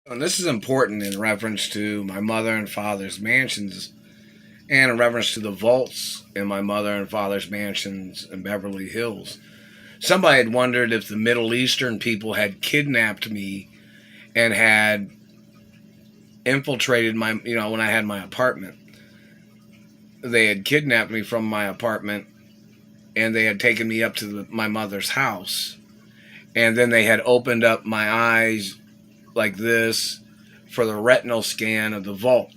And this is important in reference to my mother and father's mansions and in reference to the vaults in my mother and father's mansions in Beverly Hills. Somebody had wondered if the Middle Eastern people had kidnapped me and had infiltrated when I had my apartment. They had kidnapped me from my apartment and they had taken me up to my mother's house. And then they had opened up my eyes like this for the retinal scan of the vault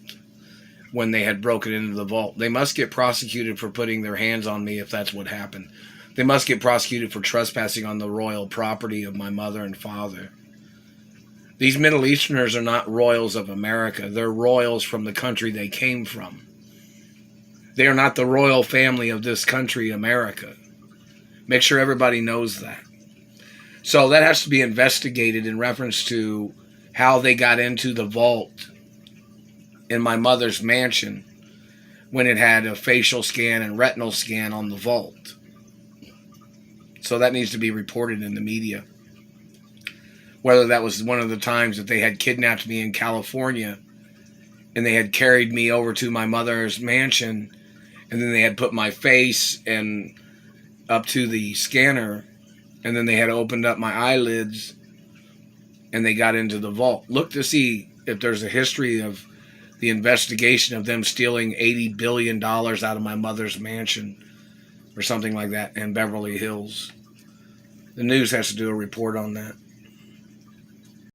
when they had broken into the vault. They must get prosecuted for putting their hands on me if that's what happened. They must get prosecuted for trespassing on the royal property of my mother and father. These Middle Easterners are not royals of America. They're royals from the country they came from. They are not the royal family of this country, America. Make sure everybody knows that. So that has to be investigated in reference to how they got into the vault in my mother's mansion when it had a facial scan and retinal scan on the vault. So that needs to be reported in the media. Whether that was one of the times that they had kidnapped me in California and they had carried me over to my mother's mansion and then they had put my face and up to the scanner and then they had opened up my eyelids and they got into the vault. Look to see if there's a history of the investigation of them stealing $80 billion out of my mother's mansion or something like that in Beverly Hills. The news has to do a report on that.